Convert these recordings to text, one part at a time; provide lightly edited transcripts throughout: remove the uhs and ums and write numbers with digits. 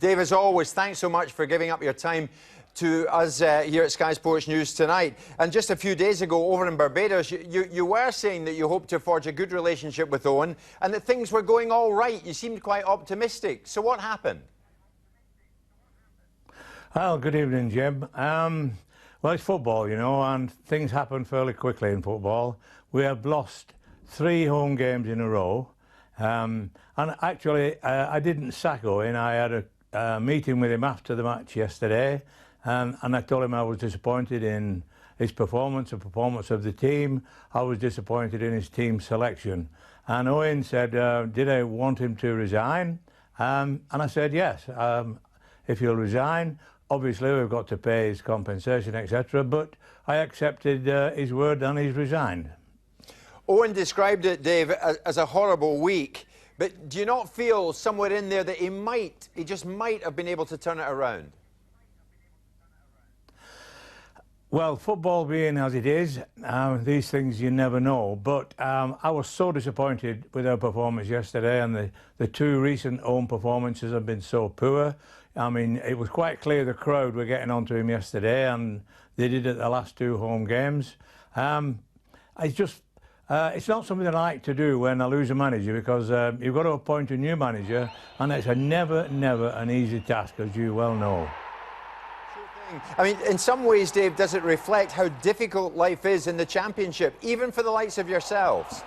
Dave, as always, thanks so much for giving up your time to us here at Sky Sports News tonight. And just a few days ago over in Barbados, you were saying that you hoped to forge a good relationship with Owen and that things were going all right. You seemed quite optimistic. So what happened? Well, good evening, Jim. Well, it's football, you know, and things happen fairly quickly in football. We have lost 3 home games in a row. And actually, I didn't sack Owen. I had a meeting with him after the match yesterday, and I told him I was disappointed in his performance, the performance of the team. I was disappointed in his team selection. And Owen said, did I want him to resign? And I said, yes, if he'll resign. Obviously, we've got to pay his compensation, etc. But I accepted his word and he's resigned. Owen described it, Dave, as a horrible week. But do you not feel somewhere in there that he just might have been able to turn it around? Well, football being as it is, these things you never know. But I was so disappointed with our performance yesterday, and the 2 recent home performances have been so poor. I mean, it was quite clear the crowd were getting onto him yesterday, and they did at the last 2 home games. It's not something I like to do when I lose a manager, because you've got to appoint a new manager, and it's a never an easy task, as you well know. I mean, in some ways, Dave, does it reflect how difficult life is in the Championship, even for the likes of yourselves?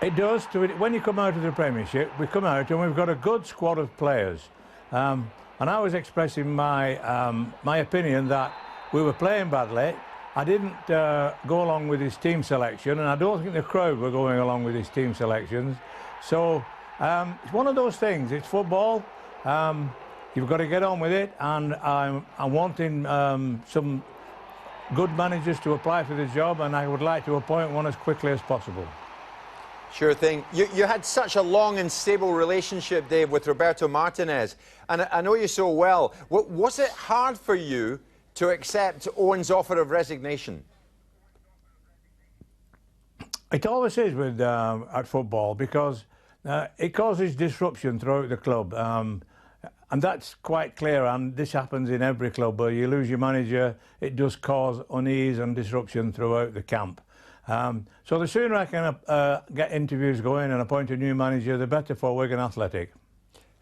It does. When you come out of the Premiership, we come out and we've got a good squad of players. And I was expressing my opinion that we were playing badly. I didn't go along with his team selection, and I don't think the crowd were going along with his team selections. So it's one of those things. It's football. You've got to get on with it, and I'm wanting some good managers to apply for the job, and I would like to appoint one as quickly as possible. Sure thing. You had such a long and stable relationship, Dave, with Roberto Martinez, and I know you so well. Was it hard for you to accept Owen's offer of resignation? It always is with at football, because it causes disruption throughout the club. And that's quite clear, and this happens in every club where you lose your manager. It does cause unease and disruption throughout the camp. So the sooner I can get interviews going and appoint a new manager, the better for Wigan Athletic.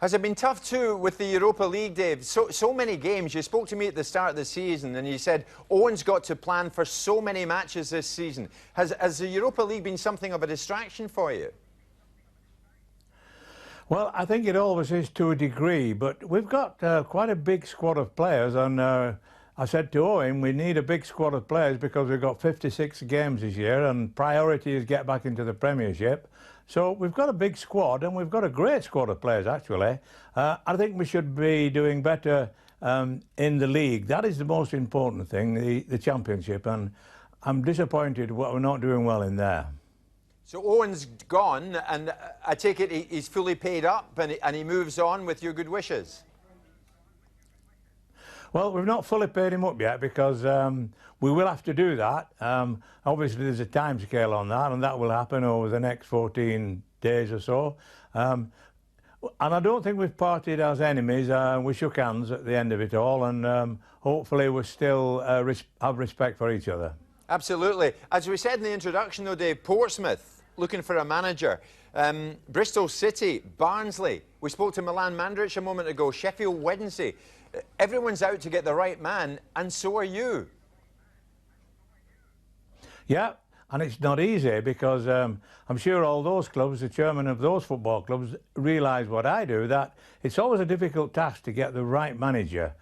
Has it been tough too with the Europa League, Dave? So many games. You spoke to me at the start of the season and you said Owen's got to plan for so many matches this season. Has the Europa League been something of a distraction for you? Well, I think it always is to a degree, but we've got quite a big squad of players, and I said to Owen, we need a big squad of players because we've got 56 games this year, and priority is get back into the Premiership. So we've got a big squad, and we've got a great squad of players, actually. I think we should be doing better in the league. That is the most important thing, the Championship, and I'm disappointed we're not doing well in there. So Owen's gone, and I take it he's fully paid up and he moves on with your good wishes? Well, we've not fully paid him up yet, because we will have to do that. Obviously, there's a time scale on that, and that will happen over the next 14 days or so. And I don't think we've parted as enemies. We shook hands at the end of it all, and hopefully we still have respect for each other. Absolutely. As we said in the introduction, though, Dave, Portsmouth looking for a manager. Bristol City, Barnsley. We spoke to Milan Mandaric a moment ago. Sheffield Wednesday. Everyone's out to get the right man, and so are you. Yeah, and it's not easy, because I'm sure all those clubs, the chairman of those football clubs, realise what I do, that it's always a difficult task to get the right manager.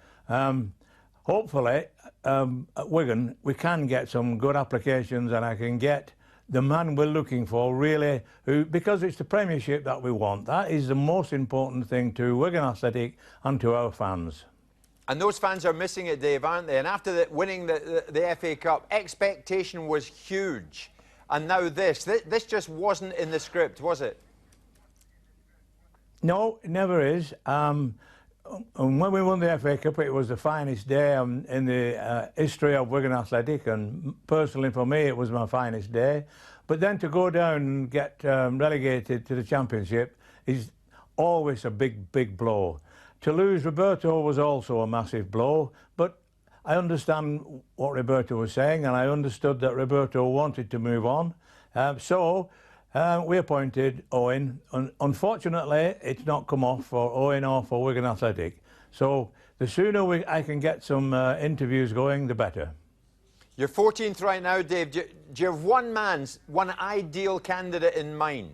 Hopefully, at Wigan, we can get some good applications, and I can get the man we're looking for, really, because it's the Premiership that we want. That is the most important thing to Wigan Athletic and to our fans. And those fans are missing it, Dave, aren't they? And after winning the FA Cup, expectation was huge. And now this just wasn't in the script, was it? No, it never is. And when we won the FA Cup, it was the finest day in the history of Wigan Athletic, and personally for me, it was my finest day. But then to go down and get relegated to the Championship is always a big blow. To lose Roberto was also a massive blow, but I understand what Roberto was saying, and I understood that Roberto wanted to move on. So we appointed Owen. Unfortunately, it's not come off for Owen or for Wigan Athletic. So the sooner I can get some interviews going, the better. You're 14th right now, Dave. Do you have one ideal candidate in mind?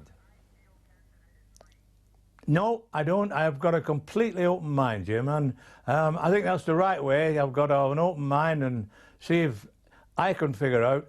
No, I don't. I've got a completely open mind, Jim, and I think that's the right way. I've got to have an open mind and see if I can figure out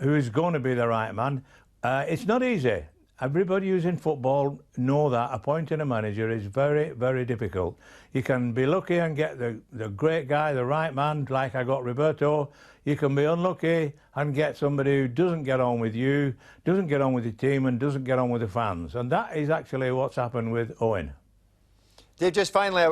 who's going to be the right man. It's not easy. Everybody who's in football know that appointing a manager is very difficult. You can be lucky and get the great guy, the right man, like I got Roberto. You can be unlucky and get somebody who doesn't get on with you, doesn't get on with the team, and doesn't get on with the fans. And that is actually what's happened with Owen. Dave, just finally,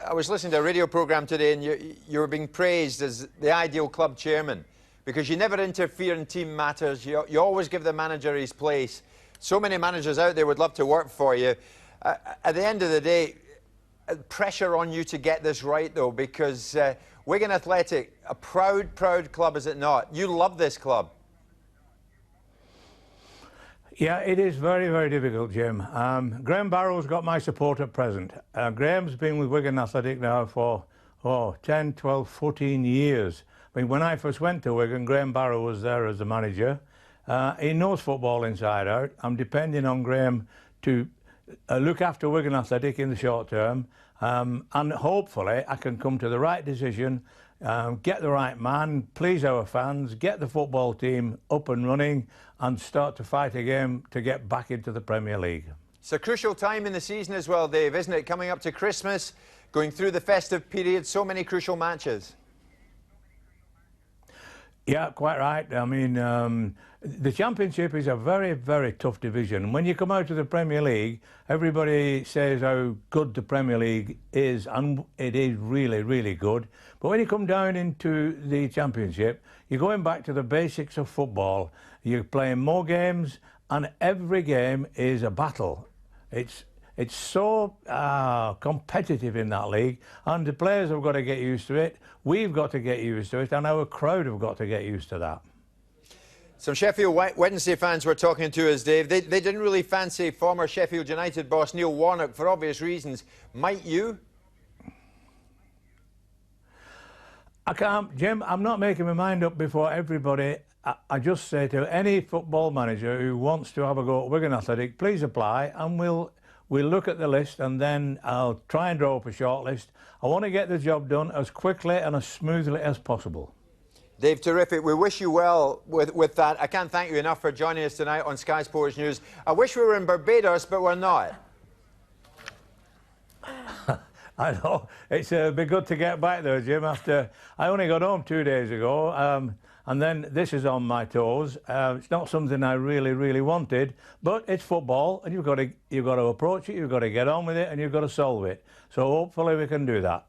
I was listening to a radio programme today, and you were being praised as the ideal club chairman because you never interfere in team matters. You always give the manager his place. So many managers out there would love to work for you. At the end of the day, pressure on you to get this right, though, because Wigan Athletic, a proud club, is it not? You love this club. Yeah, it is very difficult, Jim. Graham Barrow's got my support at present. Graham's been with Wigan Athletic now for 10, 12, 14 years. I mean, when I first went to Wigan, Graham Barrow was there as the manager. He knows football inside out. I'm depending on Graham to look after Wigan Athletic in the short term, and hopefully I can come to the right decision, get the right man, please our fans, get the football team up and running and start to fight again to get back into the Premier League. It's a crucial time in the season as well, Dave, isn't it? Coming up to Christmas, going through the festive period, so many crucial matches. Yeah, quite right. I mean, the Championship is a very tough division. When you come out of the Premier League, everybody says how good the Premier League is, and it is really good. But when you come down into the Championship, you're going back to the basics of football. You're playing more games, and every game is a battle. It's so competitive in that league, and the players have got to get used to it. We've got to get used to it, and our crowd have got to get used to that. Some Sheffield Wednesday fans were talking to us, Dave. They didn't really fancy former Sheffield United boss Neil Warnock for obvious reasons. Might you? I can't, Jim. I'm not making my mind up before everybody. I just say to any football manager who wants to have a go at Wigan Athletic, please apply, and we'll look at the list, and then I'll try and draw up a short list. I want to get the job done as quickly and as smoothly as possible. Dave, terrific. We wish you well with that. I can't thank you enough for joining us tonight on Sky Sports News. I wish we were in Barbados, but we're not. I know. It's be good to get back there, Jim. After I only got home 2 days ago, and then this is on my toes. It's not something I really wanted, but it's football, and you've got to approach it. You've got to get on with it, and you've got to solve it. So hopefully we can do that.